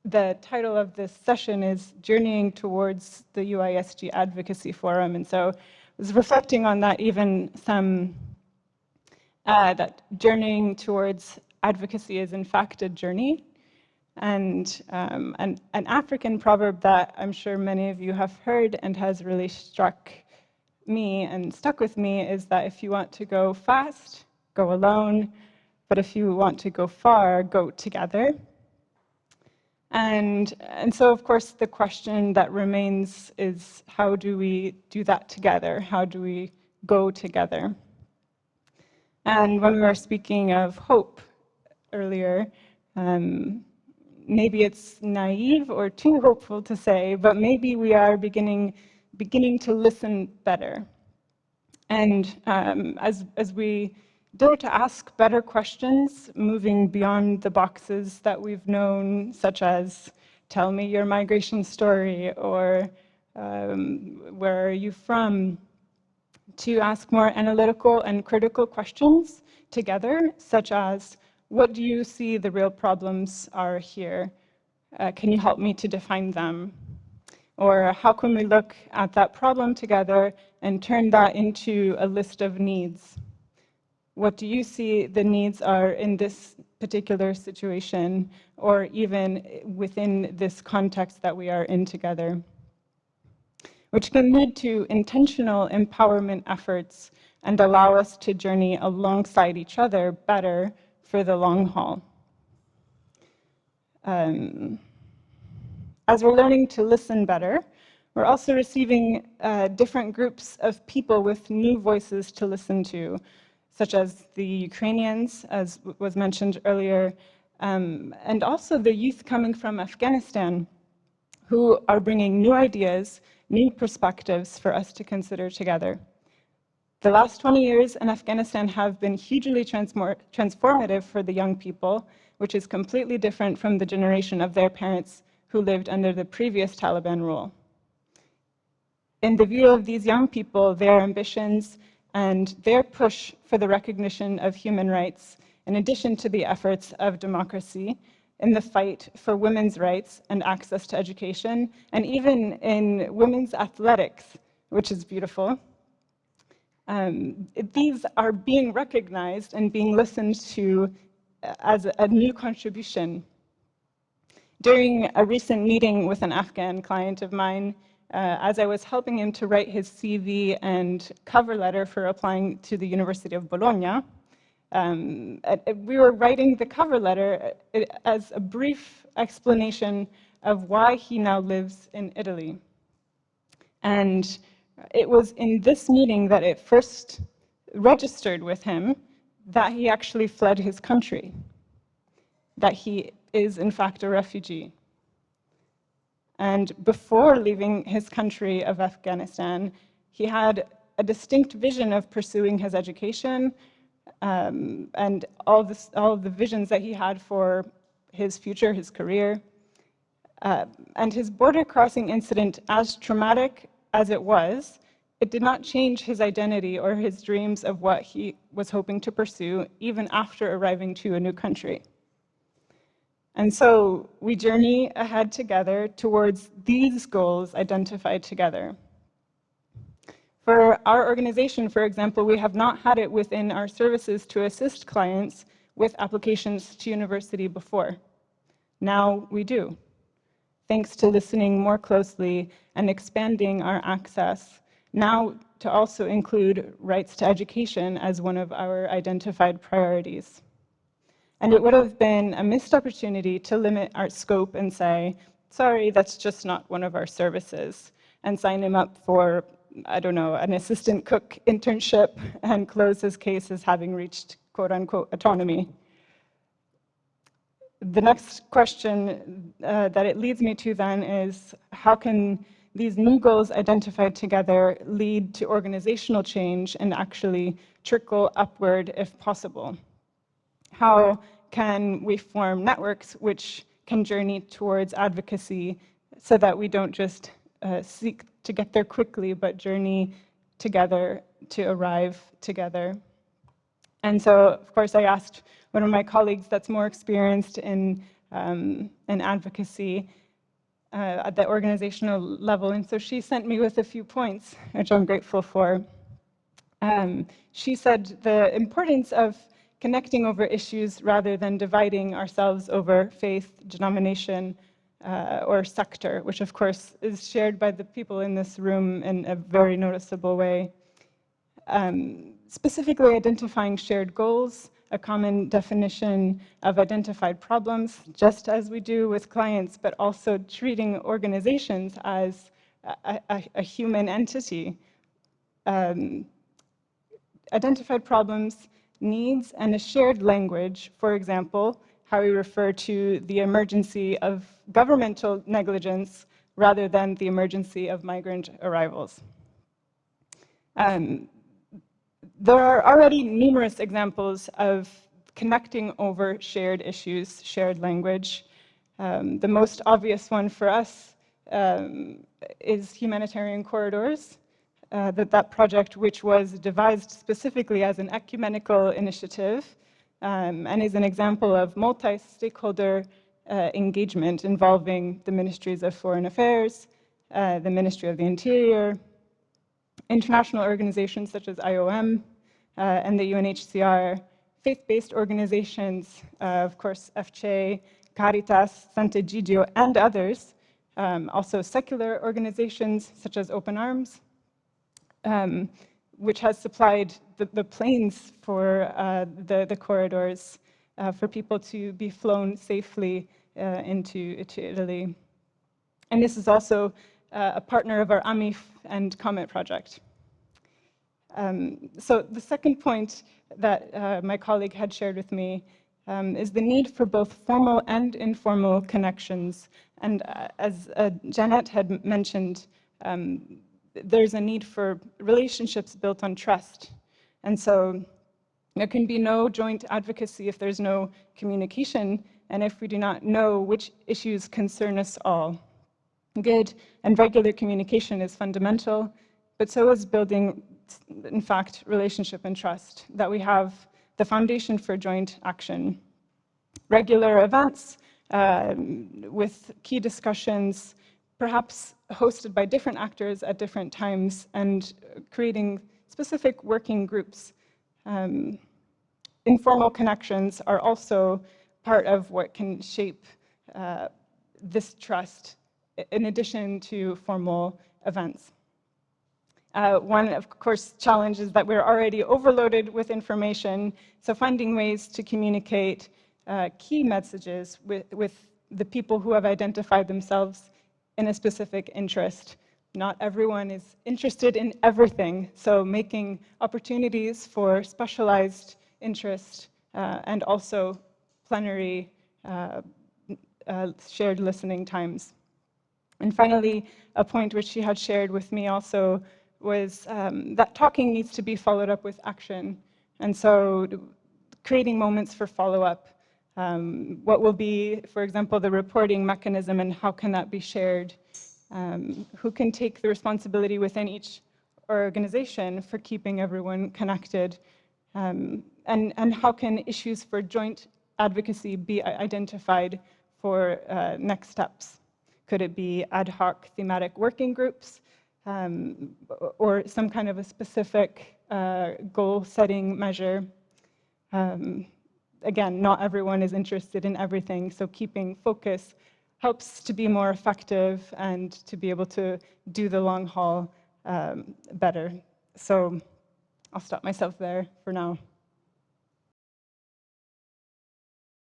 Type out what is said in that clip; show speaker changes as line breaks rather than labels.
the title of this session is Journeying Towards the UISG Advocacy Forum. And so I was reflecting on that, even some, that journeying towards advocacy is in fact a journey. And an African proverb that I'm sure many of you have heard and has really struck me and stuck with me is that if you want to go fast, go alone, but if you want to go far, go together. And so, of course, the question that remains is, how do we do that together? How do we go together? And when we were speaking of hope earlier, maybe it's naive or too hopeful to say, but maybe we are beginning to listen better. And as we dare to ask better questions, moving beyond the boxes that we've known, such as, tell me your migration story, or where are you from, to ask more analytical and critical questions together, such as, what do you see the real problems are here? Can you help me to define them? Or how can we look at that problem together and turn that into a list of needs? What do you see the needs are in this particular situation, or even within this context that we are in together? Which can lead to intentional empowerment efforts and allow us to journey alongside each other better for the long haul. As we're learning to listen better, we're also receiving different groups of people with new voices to listen to, such as the Ukrainians, as was mentioned earlier, and also the youth coming from Afghanistan, who are bringing new ideas, new perspectives for us to consider together. The last 20 years in Afghanistan have been hugely transformative for the young people, which is completely different from the generation of their parents who lived under the previous Taliban rule. In the view of these young people, their ambitions and their push for the recognition of human rights, in addition to the efforts of democracy in the fight for women's rights and access to education, and even in women's athletics, which is beautiful, these are being recognized and being listened to as a new contribution. During a recent meeting with an Afghan client of mine, as I was helping him to write his CV and cover letter for applying to the University of Bologna, we were writing the cover letter as a brief explanation of why he now lives in Italy. And it was in this meeting that it first registered with him that he actually fled his country, that he is in fact a refugee. And before leaving his country of Afghanistan, he had a distinct vision of pursuing his education, and all of the visions that he had for his future, his career. And his border crossing incident, as traumatic as it was, it did not change his identity or his dreams of what he was hoping to pursue, even after arriving to a new country. And so we journey ahead together towards these goals identified together. For our organization, for example, we have not had it within our services to assist clients with applications to university before. Now we do, thanks to listening more closely and expanding our access, now to also include rights to education as one of our identified priorities. And it would have been a missed opportunity to limit our scope and say, sorry, that's just not one of our services, and sign him up for, I don't know, an assistant cook internship and close his case as having reached quote unquote autonomy. The next question that it leads me to then is, how can these new goals identified together lead to organizational change and actually trickle upward if possible? How can we form networks which can journey towards advocacy so that we don't just seek to get there quickly, but journey together to arrive together? And so, of course, I asked one of my colleagues that's more experienced in and advocacy at the organizational level. And so she sent me with a few points, which I'm grateful for. She said the importance of connecting over issues rather than dividing ourselves over faith, denomination, or sector, which of course is shared by the people in this room in a very noticeable way. Specifically identifying shared goals, a common definition of identified problems, just as we do with clients, but also treating organizations as a human entity. Identified problems, needs, and a shared language, for example, how we refer to the emergency of governmental negligence rather than the emergency of migrant arrivals. There are already numerous examples of connecting over shared issues, shared language. The most obvious one for us is humanitarian corridors. That project, which was devised specifically as an ecumenical initiative and is an example of multi-stakeholder engagement involving the Ministries of Foreign Affairs, the Ministry of the Interior, international organizations such as IOM and the UNHCR, faith-based organizations, of course, FCHE, Caritas, Sant'Egidio, and others, also secular organizations such as Open Arms, which has supplied the planes for the corridors for people to be flown safely into Italy. And this is also a partner of our AMIF and COMET project. So the second point that my colleague had shared with me is the need for both formal and informal connections. And as Janet had mentioned, there's a need for relationships built on trust. And so there can be no joint advocacy if there's no communication and if we do not know which issues concern us all. Good and regular communication is fundamental, but so is building, in fact, relationship and trust, that we have the foundation for joint action. Regular events with key discussions, perhaps hosted by different actors at different times, and creating specific working groups. Informal connections are also part of what can shape this trust, in addition to formal events. One, of course, challenge is that we're already overloaded with information, so finding ways to communicate key messages with the people who have identified themselves in a specific interest. Not everyone is interested in everything, so making opportunities for specialized interest and also plenary shared listening times. And finally, a point which she had shared with me also was that talking needs to be followed up with action. And so creating moments for follow-up. What will be, for example, the reporting mechanism and how can that be shared? Who can take the responsibility within each organization for keeping everyone connected? And how can issues for joint advocacy be identified for next steps? Could it be ad hoc thematic working groups or some kind of a specific goal-setting measure? Again, not everyone is interested in everything, so keeping focus helps to be more effective and to be able to do the long haul better. So I'll stop myself there for now.